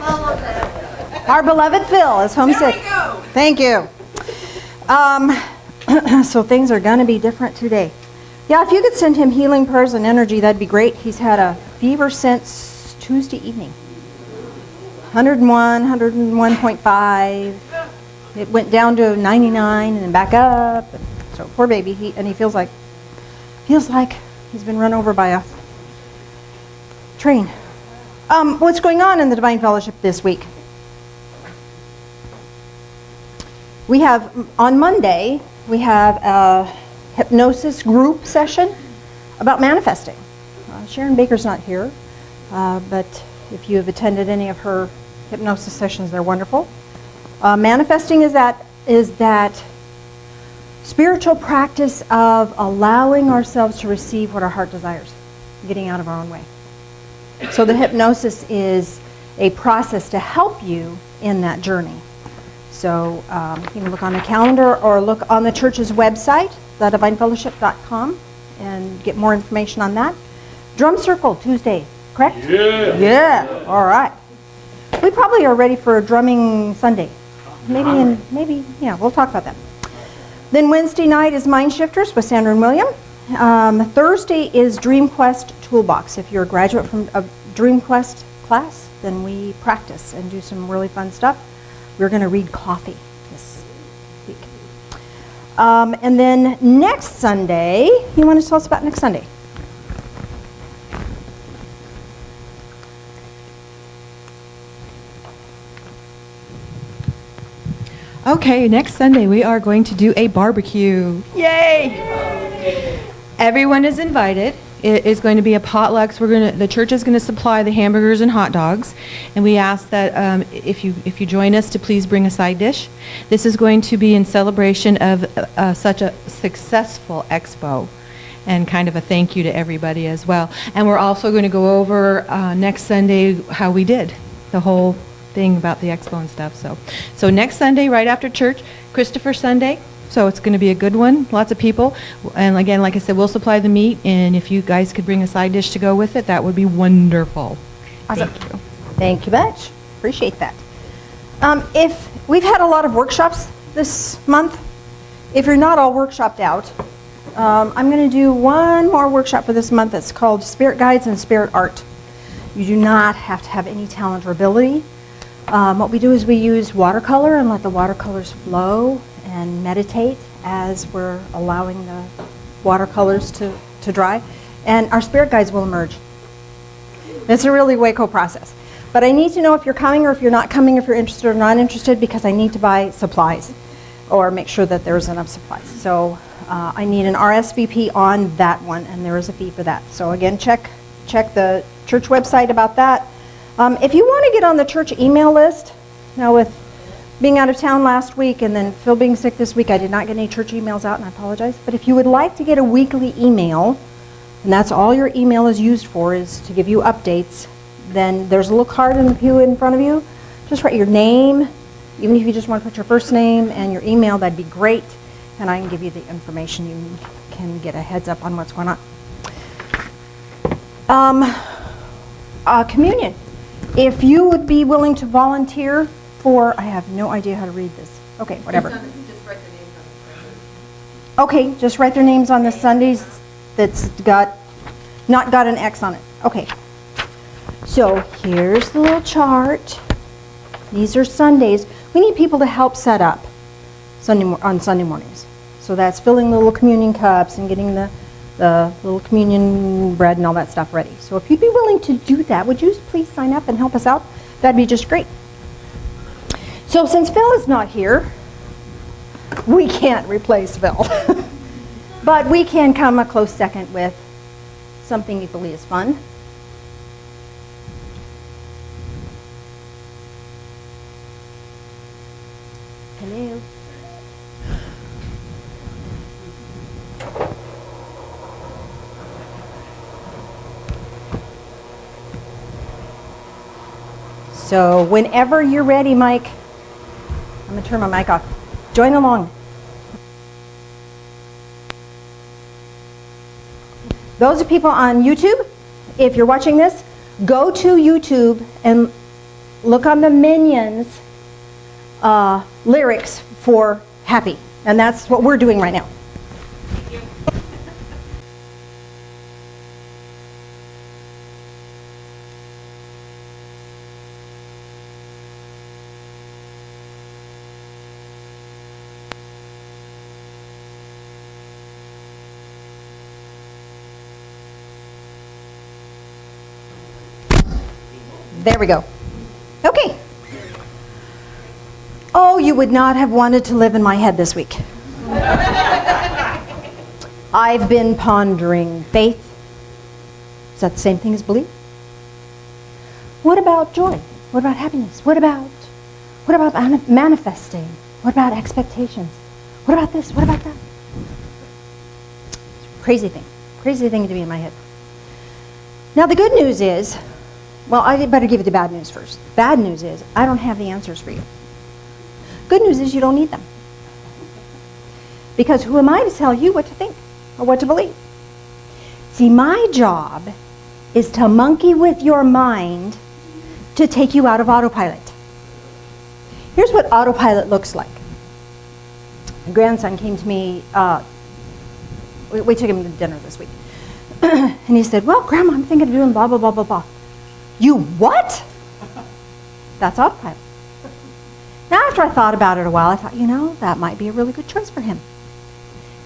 Our beloved Phill is homesick. Thank you. So things are going to be different today. Yeah, if you could send him healing prayers and energy, that'd be great. He's had a fever since Tuesday evening. 101, 101.5. It went down to 99 and then back up. So poor baby, he feels like he's been run over by a train. What's going on in the Divine Fellowship this week? We have, on Monday, we have a hypnosis group session about manifesting. Sharon Baker's not here, but if you have attended any of her hypnosis sessions, they're wonderful. Manifesting is that spiritual practice of allowing ourselves to receive what our heart desires, getting out of our own way. So the hypnosis is a process to help you in that journey. So you can look on the calendar or look on the church's website, thedivinefellowship.com, and get more information on that. Drum Circle Tuesday, correct? Yeah. All right. We probably are ready for a drumming Sunday. Maybe, we'll talk about that. Then Wednesday night is Mind Shifters with Sandra and William. Thursday is Dream Quest Toolbox. If you're a graduate from a Dream Quest class, then we practice and do some really fun stuff. We're going to read Coffee this week. And then next Sunday, you want to tell us about next Sunday? Okay, next Sunday we are going to do a barbecue. Yay! Everyone is invited. It is going to be a potluck. So the church is going to supply the hamburgers and hot dogs, and we ask that if you join us to please bring a side dish. This is going to be in celebration of such a successful expo, and kind of a thank you to everybody as well. And we're also going to go over next Sunday how we did the whole thing about the expo and stuff. So next Sunday, right after church, Christopher Sunday. So it's going to be a good one. Lots of people. And again, like I said, we'll supply the meat. And if you guys could bring a side dish to go with it, that would be wonderful. Awesome. Thank you much. Appreciate that. If we've had a lot of workshops this month, if you're not all workshopped out, I'm going to do one more workshop for this month. It's called Spirit Guides and Spirit Art. You do not have to have any talent or ability. What we do is we use watercolor and let the watercolors flow and meditate as we're allowing the watercolors to dry. And our spirit guides will emerge. It's a really Waco process. But I need to know if you're coming or if you're not coming, if you're interested or not interested, because I need to buy supplies or make sure that there's enough supplies. So I need an RSVP on that one, and there is a fee for that. So again, check the church website about that. If you want to get on the church email list, now with being out of town last week and then Phil being sick this week, I did not get any church emails out, and I apologize. But if you would like to get a weekly email, and that's all your email is used for, is to give you updates, then there's a little card in the pew in front of you. Just write your name, even if you just want to put your first name and your email, that'd be great. And I can give you the information. You can get a heads up on what's going on. Communion. If you would be willing to volunteer for, I have no idea how to read this. Okay, whatever. Okay, just write their names on the Sundays that's not got an X on it. Okay. So here's the little chart. These are Sundays. We need people to help set up on Sunday mornings. So that's filling the little communion cups and getting the little communion bread and all that stuff ready. So if you'd be willing to do that, would you please sign up and help us out? That'd be just great. So since Phill is not here, we can't replace Phill. But we can come a close second with something equally as fun. Hello. So whenever you're ready, Mike, I'm going to turn my mic off. Join along. Those of people on YouTube, if you're watching this, go to YouTube and look on the Minions lyrics for happy. And that's what we're doing right now. There we go. Okay. Oh, you would not have wanted to live in my head this week. I've been pondering faith. Is that the same thing as belief? What about joy? What about happiness? What about manifesting? What about expectations? What about this? What about that? Crazy thing to be in my head. Now the good news is, well, I better give you the bad news first. Bad news is, I don't have the answers for you. Good news is you don't need them. Because who am I to tell you what to think or what to believe? See, my job is to monkey with your mind to take you out of autopilot. Here's what autopilot looks like. My grandson came to me, we took him to dinner this week. And he said, well, Grandma, I'm thinking of doing blah, blah, blah, blah, blah. You what? That's autopilot. Now, after I thought about it a while, I thought, that might be a really good choice for him.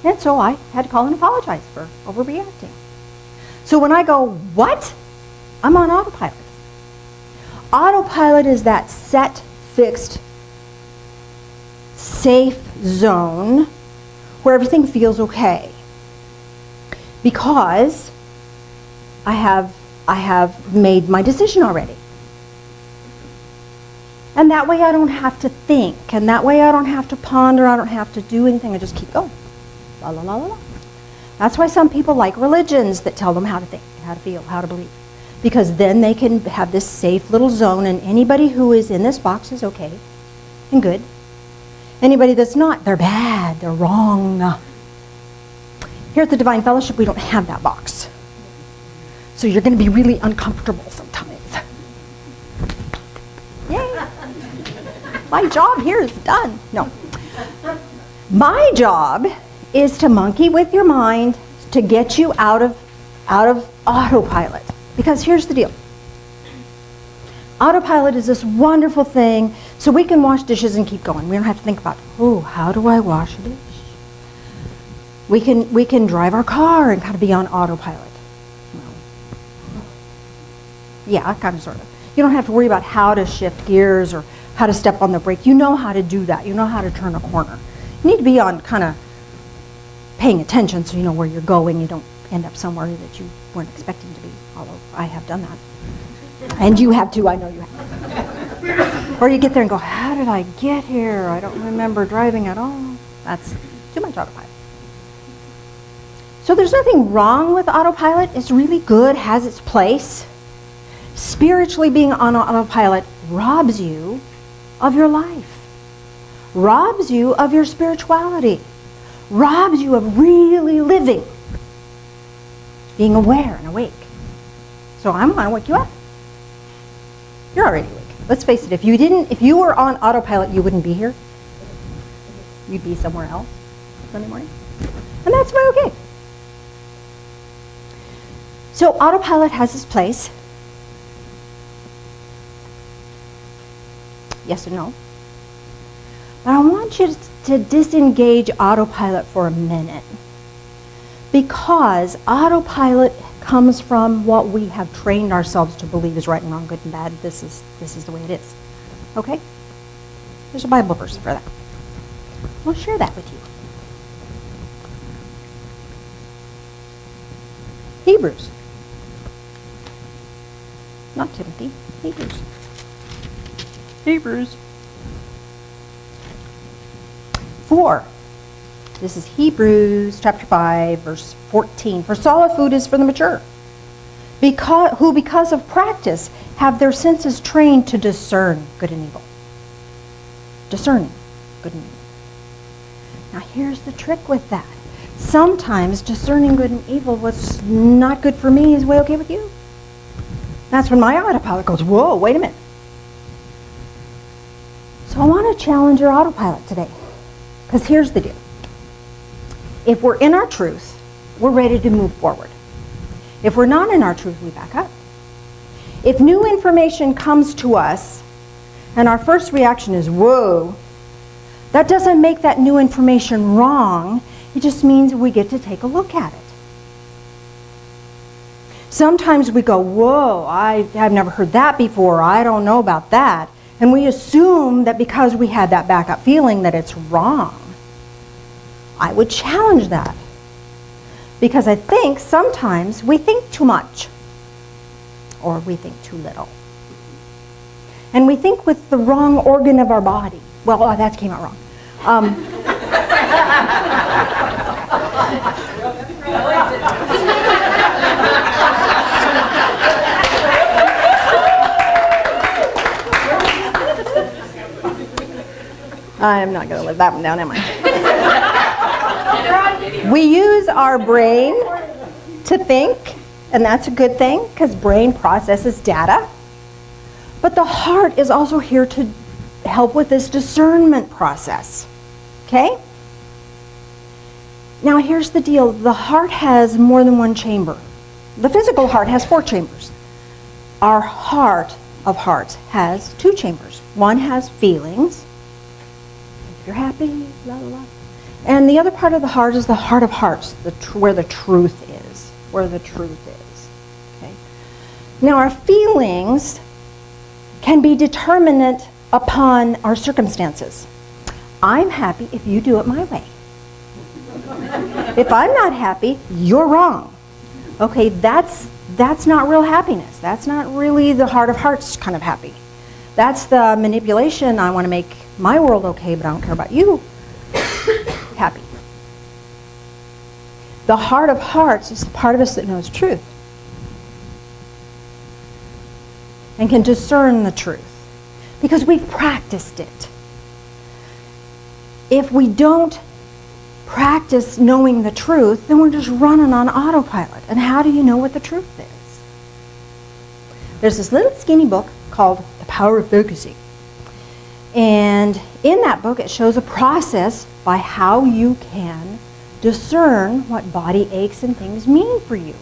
And so I had to call and apologize for overreacting. So when I go, what? I'm on autopilot. Autopilot is that set, fixed, safe zone where everything feels okay. Because I have made my decision already. And that way I don't have to think. And that way I don't have to ponder. I don't have to do anything. I just keep going. La, la, la, la, la. That's why some people like religions that tell them how to think, how to feel, how to believe. Because then they can have this safe little zone, and anybody who is in this box is okay and good. Anybody that's not, they're bad, they're wrong. Here at the Divine Fellowship, we don't have that box. So you're going to be really uncomfortable sometimes. Yay! My job here is done. No. My job is to monkey with your mind to get you out of autopilot. Because here's the deal. Autopilot is this wonderful thing, so we can wash dishes and keep going. We don't have to think about, how do I wash a dish? We can drive our car and kind of be on autopilot. Yeah, kind of, sort of. You don't have to worry about how to shift gears or how to step on the brake. You know how to do that. You know how to turn a corner. You need to be on kind of paying attention so you know where you're going. You don't end up somewhere that you weren't expecting to be, although I have done that. And you have too, I know you have. Or you get there and go, how did I get here? I don't remember driving at all. That's too much autopilot. So there's nothing wrong with autopilot. It's really good, has its place. Spiritually being on autopilot robs you of your life, robs you of your spirituality, robs you of really living, being aware and awake. So I'm going to wake you up. You're already awake. Let's face it, if you were on autopilot, you wouldn't be here. You'd be somewhere else Sunday morning. And that's why okay. So autopilot has its place. Yes or no? But I want you to disengage autopilot for a minute. Because autopilot comes from what we have trained ourselves to believe is right and wrong, good and bad. This is the way it is. Okay? There's a Bible verse for that. I'll share that with you. Hebrews. Not Timothy. Hebrews. Hebrews 4. This is Hebrews chapter 5, verse 14. For solid food is for the mature, who because of practice have their senses trained to discern good and evil. Discerning good and evil. Now here's the trick with that. Sometimes discerning good and evil, what's not good for me is way okay with you. That's when my autopilot goes, whoa, wait a minute. So I want to challenge your autopilot today. Because here's the deal. If we're in our truth, we're ready to move forward. If we're not in our truth, we back up. If new information comes to us and our first reaction is, whoa, that doesn't make that new information wrong. It just means we get to take a look at it. Sometimes we go, whoa, I've never heard that before. I don't know about that. And we assume that because we had that backup feeling that it's wrong. I would challenge that. Because I think sometimes we think too much. Or we think too little. And we think with the wrong organ of our body. Well, that came out wrong. I'm not going to live that one down, am I? We use our brain to think, and that's a good thing because brain processes data. But the heart is also here to help with this discernment process. Okay? Now here's the deal. The heart has more than one chamber. The physical heart has 4 chambers. Our heart of hearts has 2 chambers. One has feelings. If you're happy, la la la. And the other part of the heart is the heart of hearts, where the truth is. Where the truth is. Okay? Now our feelings can be determinant upon our circumstances. I'm happy if you do it my way. If I'm not happy, you're wrong. Okay, that's not real happiness. That's not really the heart of hearts kind of happy. That's the manipulation. I want to make my world okay, but I don't care about you happy. The heart of hearts is the part of us that knows truth and can discern the truth because we've practiced it. If we don't practice knowing the truth, then we're just running on autopilot. And how do you know what the truth is? There's this little skinny book called The Power of Focusing. And in that book, it shows a process by how you can discern what body aches and things mean for you.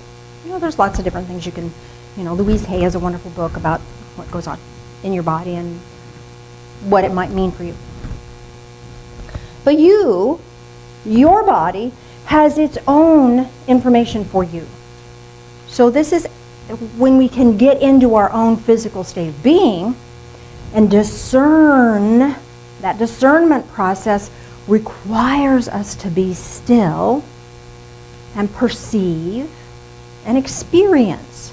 You know, there's lots of different things you can, Louise Hay has a wonderful book about what goes on in your body and what it might mean for you. But your body has its own information for you. So this is when we can get into our own physical state of being and discern. That discernment process requires us to be still and perceive and experience.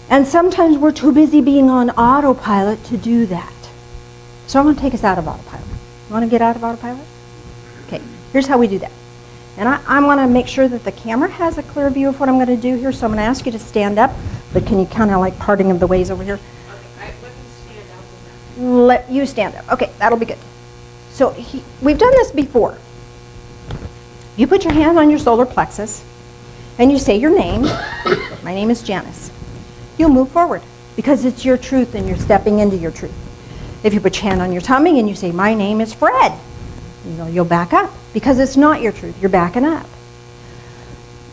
And sometimes we're too busy being on autopilot to do that. So I'm going to take us out of autopilot. You want to get out of autopilot? Okay, here's how we do that. And I want to make sure that the camera has a clear view of what I'm going to do here, so I'm going to ask you to stand up, but can you kind of like parting of the ways over here? Okay, let me stand up with that. Let you stand up. Okay, that'll be good. So we've done this before. You put your hand on your solar plexus, and you say your name. My name is Janice. You'll move forward, because it's your truth and you're stepping into your truth. If you put your hand on your tummy and you say, my name is Fred, you'll back up because it's not your truth. You're backing up.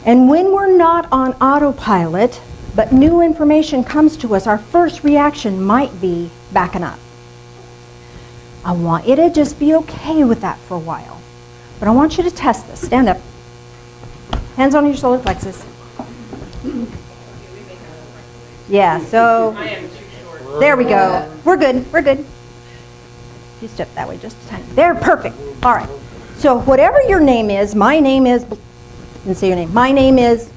And when we're not on autopilot, but new information comes to us, our first reaction might be backing up. I want you to just be okay with that for a while. But I want you to test this. Stand up. Hands on your solar plexus. Yeah, so I am too short. there we go. We're good. We're good. You step that way just a tiny. There, perfect. All right. So whatever your name is, my name is, and say your name. My name is,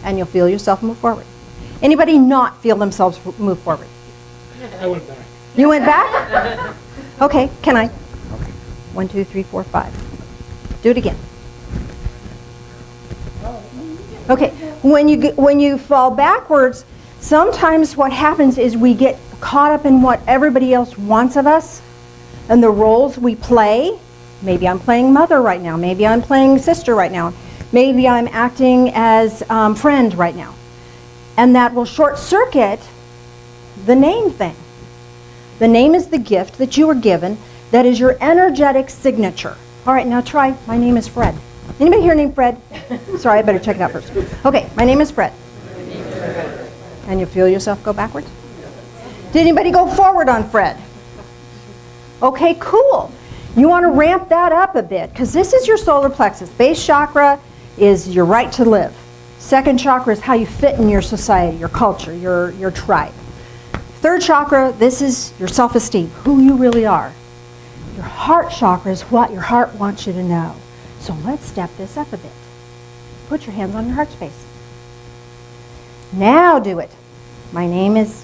and you'll feel yourself move forward. Anybody not feel themselves move forward? I went back. You went back? Okay, can I? 1, 2, 3, 4, 5. Do it again. Okay, when you fall backwards, sometimes what happens is we get caught up in what everybody else wants of us and the roles we play. Maybe I'm playing mother right now. Maybe I'm playing sister right now. Maybe I'm acting as friend right now. And that will short circuit the name thing. The name is the gift that you were given that is your energetic signature. All right, now try, my name is Fred. Anybody here named Fred? Sorry, I better check it out first. Okay, my name is Fred. And you feel yourself go backwards? Did anybody go forward on Fred? Okay, cool. You want to ramp that up a bit because this is your solar plexus. Base chakra is your right to live. Second chakra is how you fit in your society, your culture, your tribe. Third chakra, this is your self-esteem, who you really are. Your heart chakra is what your heart wants you to know. So let's step this up a bit. Put your hands on your heart space. Now do it. My name is...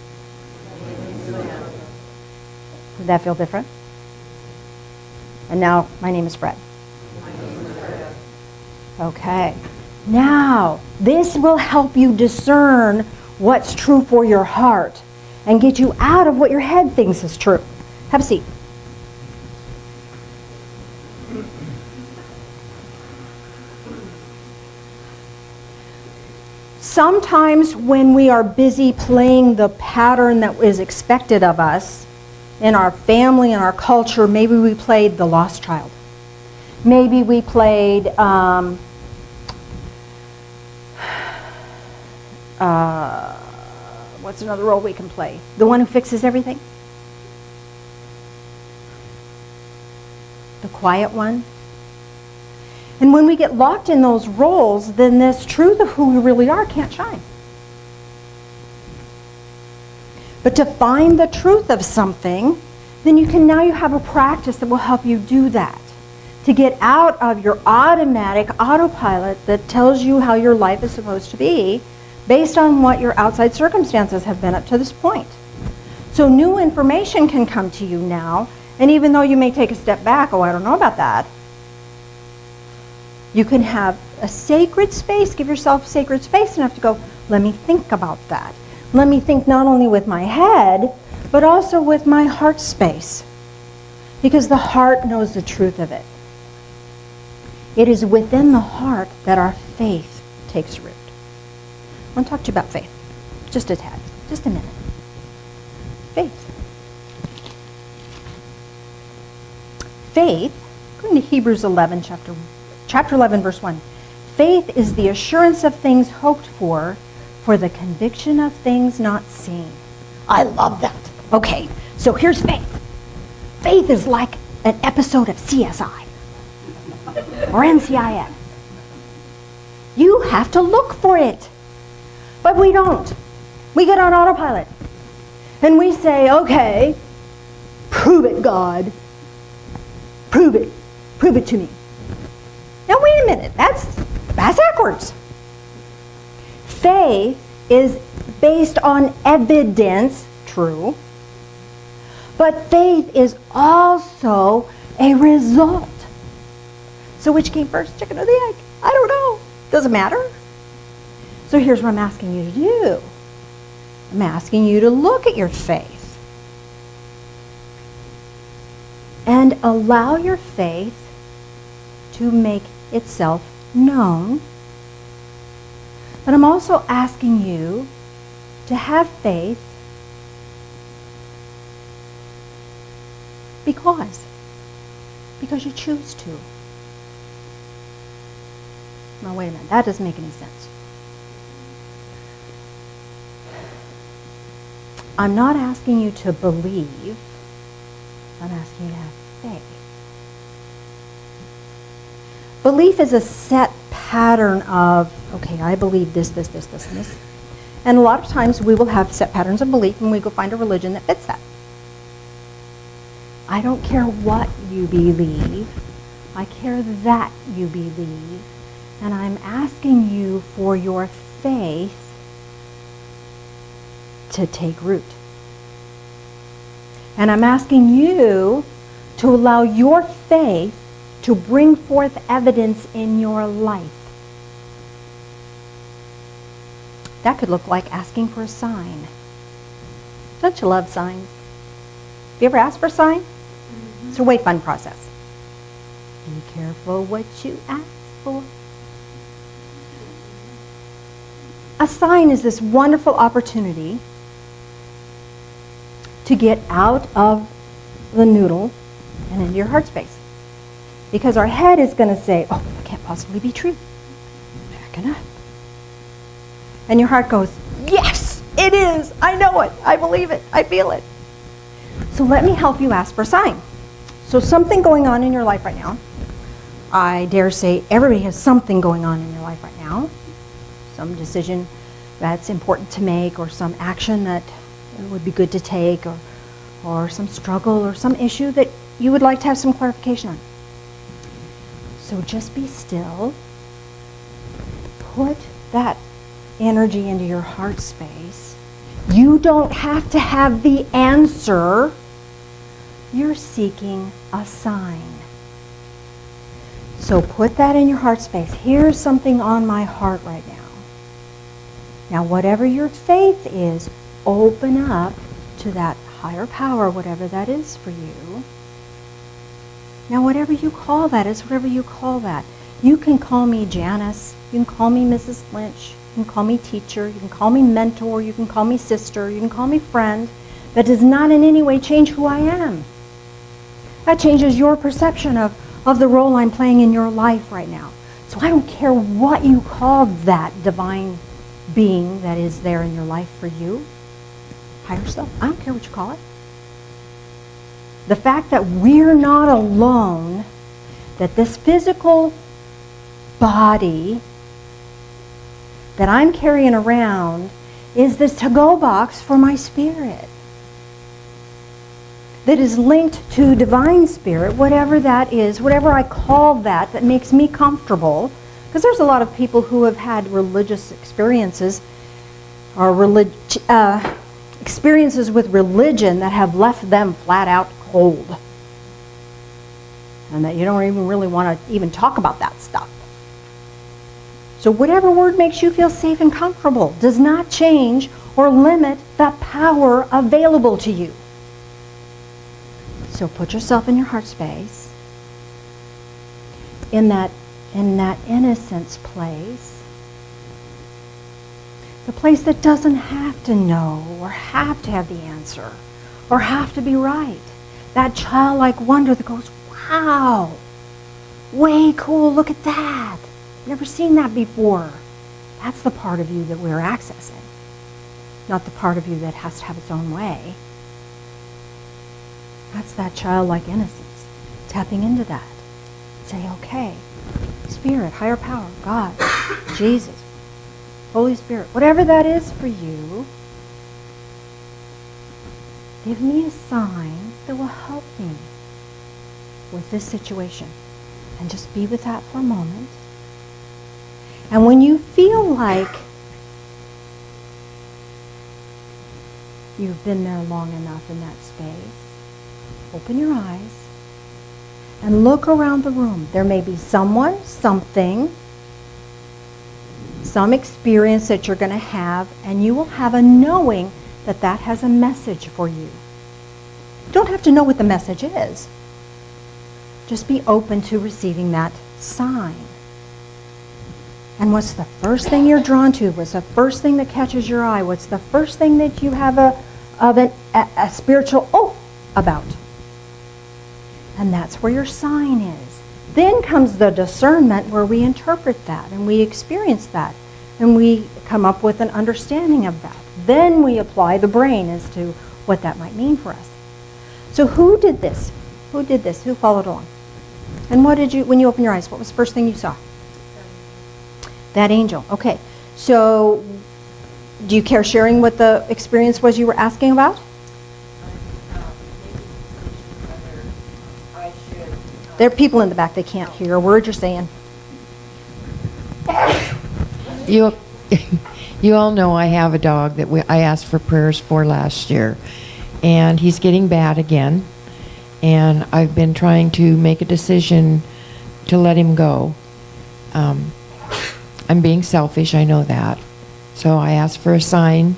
Did that feel different? And now, my name is Fred. Okay. Now, this will help you discern what's true for your heart and get you out of what your head thinks is true. Have a seat. Sometimes when we are busy playing the pattern that is expected of us, in our family and our culture, maybe we played the lost child. Maybe we played what's another role we can play? The one who fixes everything? The quiet one? And when we get locked in those roles, then this truth of who we really are can't shine. But to find the truth of something, then you have a practice that will help you do that. To get out of your automatic autopilot that tells you how your life is supposed to be based on what your outside circumstances have been up to this point. So new information can come to you now, and even though you may take a step back, oh, I don't know about that, you can have a sacred space, give yourself sacred space enough to go, let me think about that. Let me think not only with my head, but also with my heart space. Because the heart knows the truth of it. It is within the heart that our faith takes root. I want to talk to you about faith. Just a tad. Just a minute. Faith. Faith, according to Hebrews 11, chapter 11, verse 1. Faith is the assurance of things hoped for the conviction of things not seen. I love that. Okay, so here's faith. Faith is like an episode of CSI or NCIS. You have to look for it. But we don't. We get on autopilot. And we say, okay, prove it, God. Prove it. Prove it to me. Now wait a minute. That's backwards. Faith is based on evidence, true, but faith is also a result. So which came first, chicken or the egg? I don't know. Doesn't matter. So here's what I'm asking you to do. I'm asking you to look at your faith and allow your faith to make itself known. But I'm also asking you to have faith because you choose to. Now wait a minute, that doesn't make any sense. I'm not asking you to believe, I'm asking you to have faith. Belief is a set pattern of, okay, I believe this, and this. And a lot of times we will have set patterns of belief and we go find a religion that fits that. I don't care what you believe. I care that you believe. And I'm asking you for your faith to take root. And I'm asking you to allow your faith to bring forth evidence in your life. That could look like asking for a sign. Don't you love signs? Have you ever asked for a sign? Mm-hmm. It's a way fun process. Be careful what you ask for. A sign is this wonderful opportunity to get out of the noodle and into your heart space. Because our head is going to say, oh, that can't possibly be true. Back it up. And your heart goes, yes, it is. I know it. I believe it. I feel it. So let me help you ask for a sign. So something going on in your life right now. I dare say everybody has something going on in your life right now. Some decision that's important to make, or some action that would be good to take, or some struggle or some issue that you would like to have some clarification on. So just be still. Put that energy into your heart space. You don't have to have the answer. You're seeking a sign. So put that in your heart space. Here's something on my heart right now. Now, whatever your faith is, open up to that higher power, whatever that is for you. Now, whatever you call that is whatever you call that. You can call me Janice. You can call me Mrs. Lynch. You can call me teacher. You can call me mentor. You can call me sister. You can call me friend. That does not in any way change who I am. That changes your perception of the role I'm playing in your life right now. So I don't care what you call that divine being that is there in your life for you. Higher self. I don't care what you call it. The fact that we're not alone, that this physical body that I'm carrying around is this to-go box for my spirit that is linked to divine spirit, whatever that is, whatever I call that makes me comfortable. Because there's a lot of people who have had religious experiences or experiences with religion that have left them flat out cold. And that you don't even really want to even talk about that stuff. So whatever word makes you feel safe and comfortable does not change or limit the power available to you. So put yourself in your heart space, in that innocence place, the place that doesn't have to know or have to have the answer or have to be right. That childlike wonder that goes, wow, way cool, look at that. Never seen that before. That's the part of you that we're accessing, not the part of you that has to have its own way. That's that childlike innocence. Tapping into that. Say, okay, Spirit, higher power, God, Jesus, Holy Spirit, whatever that is for you, give me a sign that will help me with this situation. And just be with that for a moment. And when you feel like you've been there long enough in that space, open your eyes and look around the room. There may be someone, something, some experience that you're going to have, and you will have a knowing that that has a message for you. You don't have to know what the message is. Just be open to receiving that sign. And what's the first thing you're drawn to? What's the first thing that catches your eye? What's the first thing that you have a spiritual about? And that's where your sign is. Then comes the discernment where we interpret that and we experience that and we come up with an understanding of that. Then we apply the brain as to what that might mean for us. So who did this? Who did this? Who followed along? And what did you, when you opened your eyes, what was the first thing you saw? That angel. Okay. So do you care sharing what the experience was you were asking about? There are people in the back, they can't hear a word you're saying. You all know I have a dog that I asked for prayers for last year, and he's getting bad again, and I've been trying to make a decision to let him go. I'm being selfish, I know that. So I asked for a sign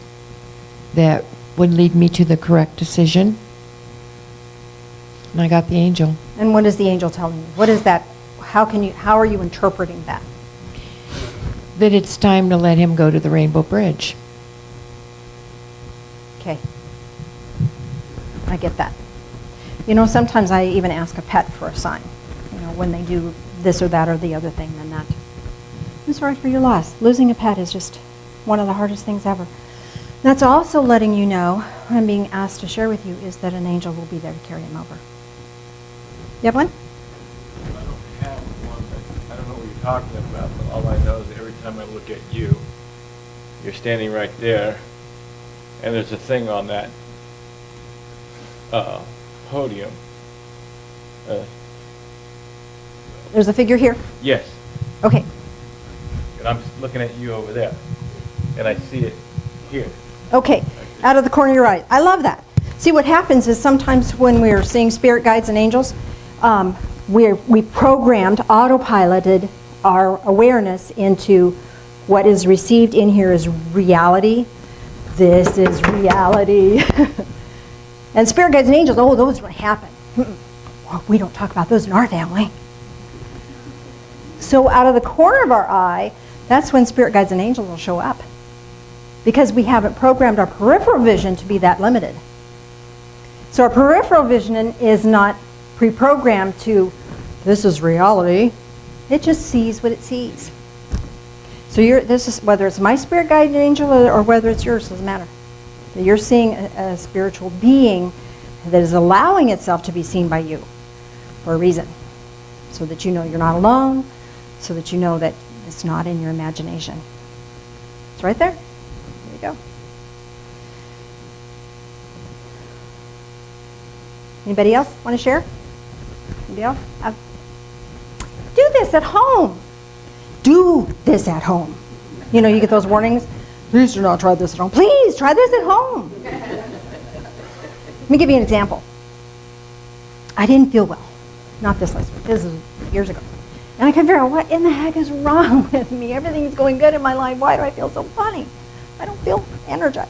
that would lead me to the correct decision, and I got the angel. And what is the angel telling you? What is that? How are you interpreting that? That it's time to let him go to the Rainbow Bridge. Okay. I get that. You know, sometimes I even ask a pet for a sign. You know, when they do this or that or the other thing, then that. I'm sorry for your loss. Losing a pet is just one of the hardest things ever. That's also letting you know, what I'm being asked to share with you, is that an angel will be there to carry him over. You have one? I don't have one, but I don't know what you're talking about, but all I know is every time I look at you, you're standing right there, and there's a thing on that podium. There's a figure here? Yes, Okay. and I'm looking at you over there, and I see it here. Okay, out of the corner of your eye. I love that. See, what happens is sometimes when we're seeing spirit guides and angels, we programmed, autopiloted our awareness into what is received in here is reality. This is reality. And spirit guides and angels, oh, those really happen. Well, we don't talk about those in our family. So out of the corner of our eye, that's when spirit guides and angels will show up. Because we haven't programmed our peripheral vision to be that limited. So our peripheral vision is not pre-programmed to, this is reality. It just sees what it sees. So this is, whether it's my spirit guide angel or whether it's yours, doesn't matter. You're seeing a spiritual being that is allowing itself to be seen by you for a reason. So that you know you're not alone, so that you know that it's not in your imagination. It's right there. There you go. Anybody else want to share? Anybody else? Do this at home. Do this at home. You know, you get those warnings. Please do not try this at home. Please try this at home. Let me give you an example. I didn't feel well. Not this last week. This is years ago. And I couldn't figure out what in the heck is wrong with me. Everything's going good in my life. Why do I feel so funny? I don't feel energized.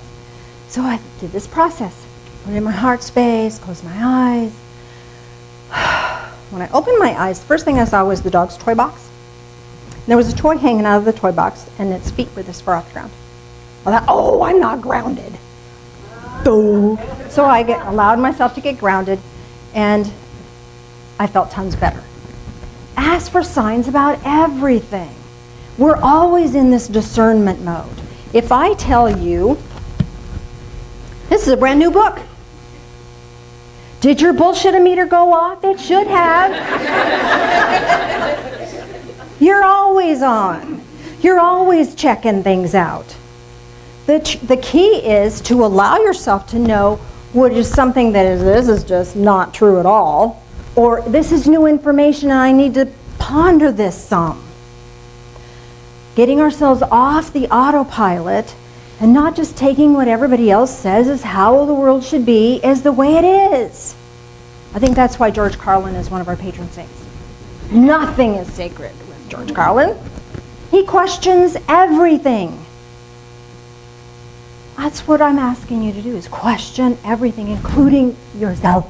So I did this process. Put it in my heart space, closed my eyes. When I opened my eyes, the first thing I saw was the dog's toy box. And there was a toy hanging out of the toy box, and its feet were this far off the ground. I thought, oh, I'm not grounded. So I allowed myself to get grounded, and I felt tons better. Ask for signs about everything. We're always in this discernment mode. If I tell you, this is a brand new book. Did your bullshit-o-meter go off? It should have. You're always on. You're always checking things out. The key is to allow yourself to know what is something that is, this is just not true at all, or this is new information and I need to ponder this some. Getting ourselves off the autopilot and not just taking what everybody else says is how the world should be is the way it is. I think that's why George Carlin is one of our patron saints. Nothing is sacred with George Carlin. He questions everything. That's what I'm asking you to do, is question everything, including yourself.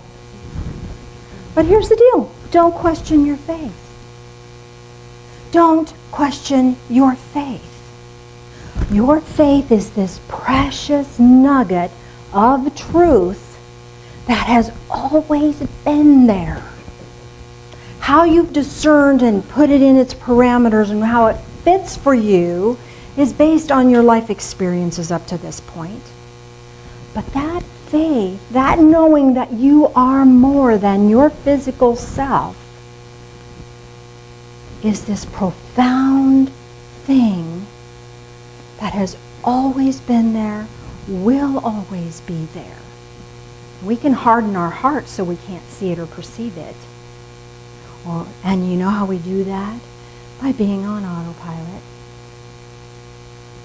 But here's the deal. Don't question your faith. Don't question your faith. Your faith is this precious nugget of truth that has always been there. How you've discerned and put it in its parameters and how it fits for you is based on your life experiences up to this point. But that faith, that knowing that you are more than your physical self, is this profound thing that has always been there, will always be there. We can harden our hearts so we can't see it or perceive it. And you know how we do that? By being on autopilot.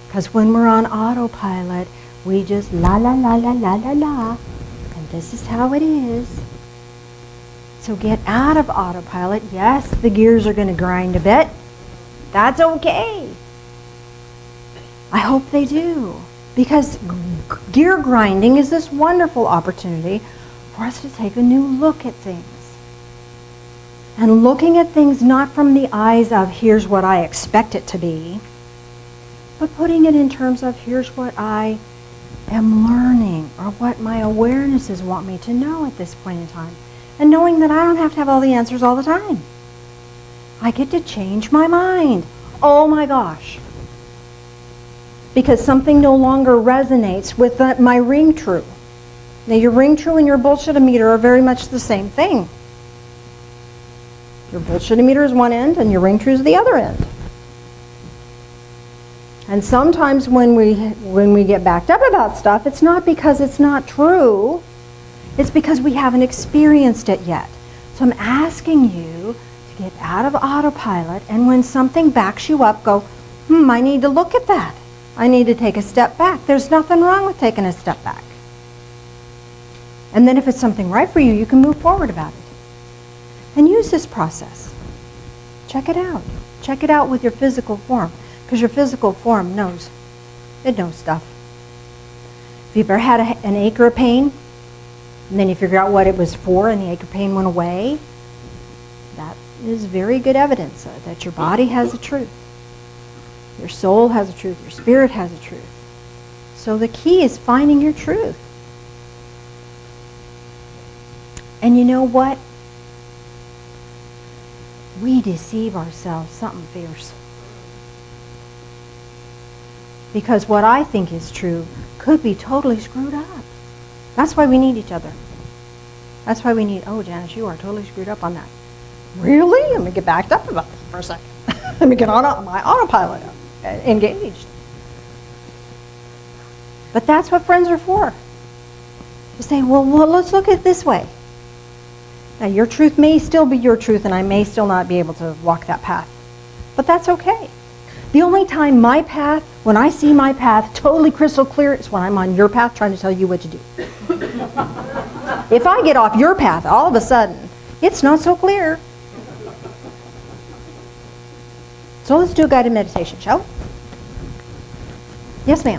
Because when we're on autopilot, we just la la la la la la la, and this is how it is. So get out of autopilot. Yes, the gears are going to grind a bit. That's okay. I hope they do. Because gear grinding is this wonderful opportunity for us to take a new look at things. And looking at things not from the eyes of here's what I expect it to be, but putting it in terms of here's what I am learning or what my awarenesses want me to know at this point in time. And knowing that I don't have to have all the answers all the time. I get to change my mind. Oh my gosh. Because something no longer resonates with my ring true. Now your ring true and your bullshit-o-meter are very much the same thing. Your bullshit-o-meter is one end and your ring true is the other end. And sometimes when we get backed up about stuff, it's not because it's not true. It's because we haven't experienced it yet. So I'm asking you to get out of autopilot, and when something backs you up, go, I need to look at that. I need to take a step back. There's nothing wrong with taking a step back. And then if it's something right for you, you can move forward about it. And use this process. Check it out. Check it out with your physical form, because your physical form knows. It knows stuff. If you've ever had an ache or a pain, and then you figure out what it was for and the ache or pain went away, that is very good evidence that your body has a truth. Your soul has a truth. Your spirit has a truth. So the key is finding your truth. And you know what? We deceive ourselves something fierce. Because what I think is true could be totally screwed up. That's why we need each other. That's why we need, oh, Janice, you are totally screwed up on that. Really? Let me get backed up about this for a second. Let me get on my autopilot engaged. But that's what friends are for. To say, well, let's look at it this way. Now, your truth may still be your truth, and I may still not be able to walk that path. But that's okay. The only time my path, when I see my path totally crystal clear, is when I'm on your path trying to tell you what to do. If I get off your path, all of a sudden, it's not so clear. So let's do a guided meditation, shall we? Yes, ma'am.